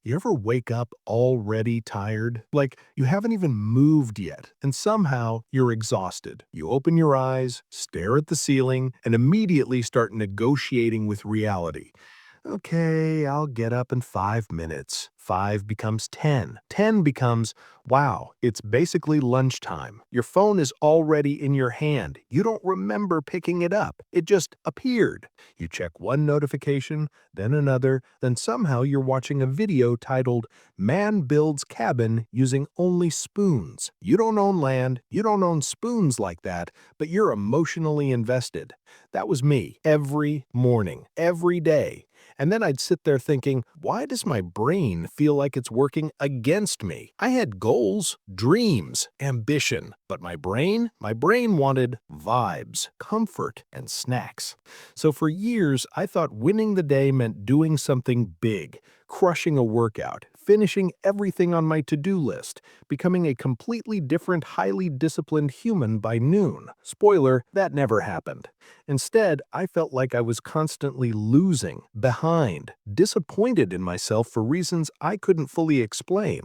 You ever wake up already tired? Like you haven't even moved yet, and somehow you're exhausted. You open your eyes, stare at the ceiling, and immediately start negotiating with reality. Okay, I'll get up in 5 minutes. 5 becomes 10. 10 becomes, wow, it's basically lunchtime. Your phone is already in your hand. You don't remember picking it up. It just appeared. You check one notification, then another, then somehow you're watching a video titled, Man Builds Cabin Using Only Spoons. You don't own land, you don't own spoons like that, but you're emotionally invested. That was me every morning, every day. And then I'd sit there thinking, why does my brain feel like it's working against me? I had goals, dreams, ambition, but my brain wanted vibes, comfort, and snacks. So for years, I thought winning the day meant doing something big, crushing a workout, finishing everything on my to-do list, becoming a completely different, highly disciplined human by noon. Spoiler, that never happened. Instead, I felt like I was constantly losing, behind, disappointed in myself for reasons I couldn't fully explain.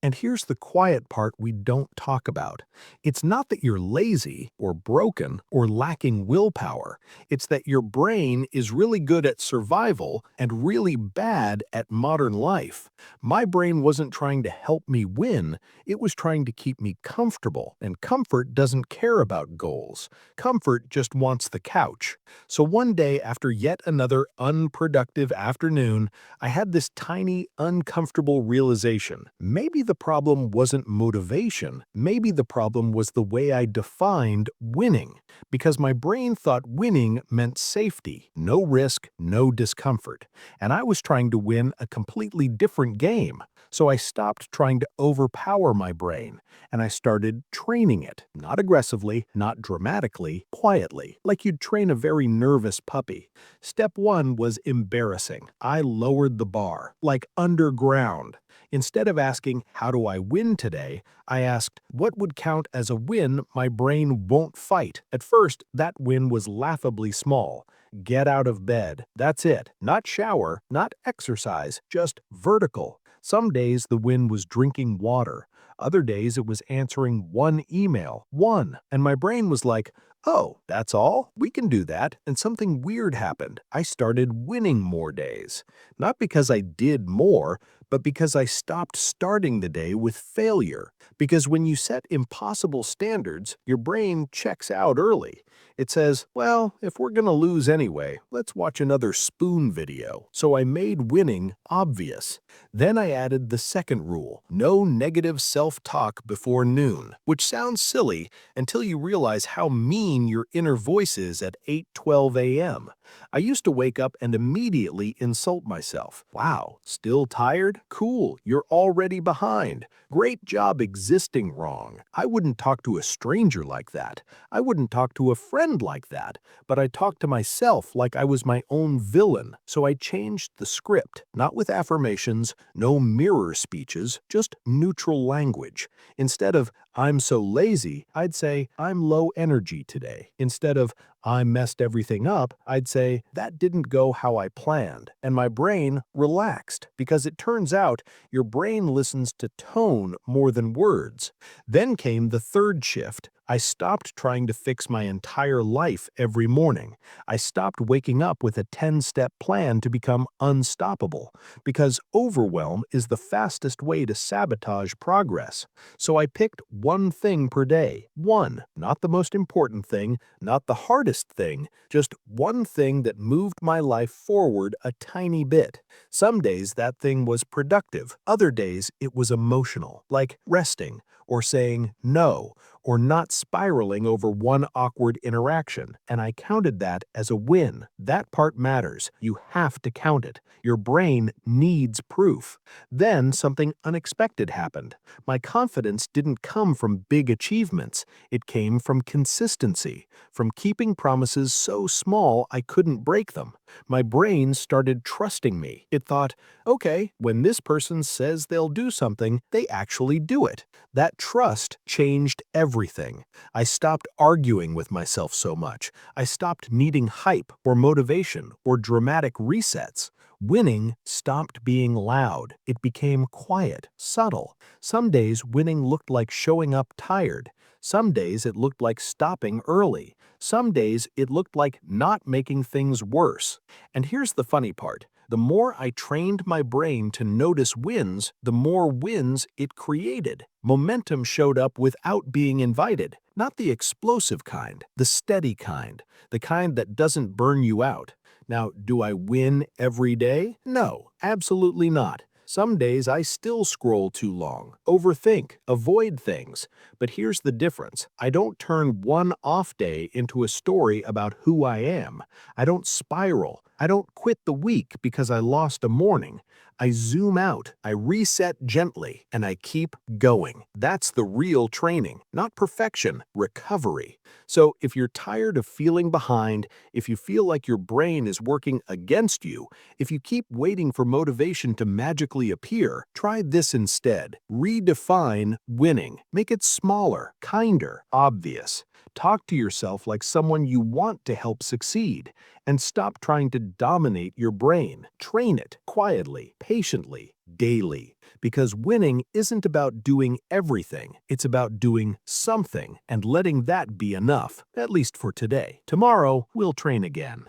And here's the quiet part we don't talk about. It's not that you're lazy or broken or lacking willpower. It's that your brain is really good at survival and really bad at modern life. My brain wasn't trying to help me win, it was trying to keep me comfortable, and comfort doesn't care about goals. Comfort just wants the couch. So one day, after yet another unproductive afternoon, I had this tiny, uncomfortable realization. Maybe the problem wasn't motivation. Maybe the problem was the way I defined winning. Because my brain thought winning meant safety, no risk, no discomfort. And I was trying to win a completely different game. So I stopped trying to overpower my brain, and I started training it. Not aggressively, not dramatically, quietly, like you'd train a very nervous puppy. Step one was embarrassing. I lowered the bar, like underground. Instead of asking, how do I win today? I asked, what would count as a win my brain won't fight? At first, that win was laughably small. Get out of bed. That's it. Not shower, not exercise, just vertical. Some days the win was drinking water. Other days it was answering one email. One. And my brain was like, oh, that's all? We can do that. And something weird happened. I started winning more days. Not because I did more, but because I stopped starting the day with failure. Because when you set impossible standards, your brain checks out early. It says, well, if we're going to lose anyway, let's watch another spoon video. So I made winning obvious. Then I added the second rule, no negative self-talk before noon, which sounds silly until you realize how mean your inner voice is at 8:12 a.m. I used to wake up and immediately insult myself. Wow, still tired? Cool, you're already behind. Great job existing wrong. I wouldn't talk to a stranger like that. I wouldn't talk to a friend like that. But I talked to myself like I was my own villain. So I changed the script, not with affirmations, no mirror speeches, just neutral language. Instead of, I'm so lazy, I'd say, I'm low energy today. Instead of, I messed everything up, I'd say, that didn't go how I planned. And my brain relaxed, because it turns out your brain listens to tone more than words. Then came the third shift. I stopped trying to fix my entire life every morning. I stopped waking up with a 10-step plan to become unstoppable, because overwhelm is the fastest way to sabotage progress. So I picked one thing per day. One, not the most important thing, not the hardest thing, just one thing that moved my life forward a tiny bit. Some days that thing was productive. Other days it was emotional, like resting, or saying no, or not spiraling over one awkward interaction, and I counted that as a win. That part matters. You have to count it. Your brain needs proof. Then something unexpected happened. My confidence didn't come from big achievements. It came from consistency, from keeping promises so small I couldn't break them, My brain started trusting me. It thought, okay, when this person says they'll do something, they actually do it. That trust changed everything. I stopped arguing with myself so much. I stopped needing hype or motivation or dramatic resets. Winning stopped being loud. It became quiet, subtle. Some days winning looked like showing up tired. Some days it looked like stopping early. Some days it looked like not making things worse. And here's the funny part. The more I trained my brain to notice wins, the more wins it created. Momentum showed up without being invited, not the explosive kind, the steady kind, the kind that doesn't burn you out. Now, do I win every day? No, absolutely not. Some days I still scroll too long, overthink, avoid things. But here's the difference. I don't turn one off day into a story about who I am. I don't spiral. I don't quit the week because I lost a morning. I zoom out, I reset gently, and I keep going. That's the real training, not perfection, recovery. So if you're tired of feeling behind, if you feel like your brain is working against you, if you keep waiting for motivation to magically appear, try this instead. Redefine winning. Make it smaller, kinder, obvious. Talk to yourself like someone you want to help succeed. And stop trying to dominate your brain. Train it quietly, patiently, daily. Because winning isn't about doing everything. It's about doing something and letting that be enough, at least for today. Tomorrow, we'll train again.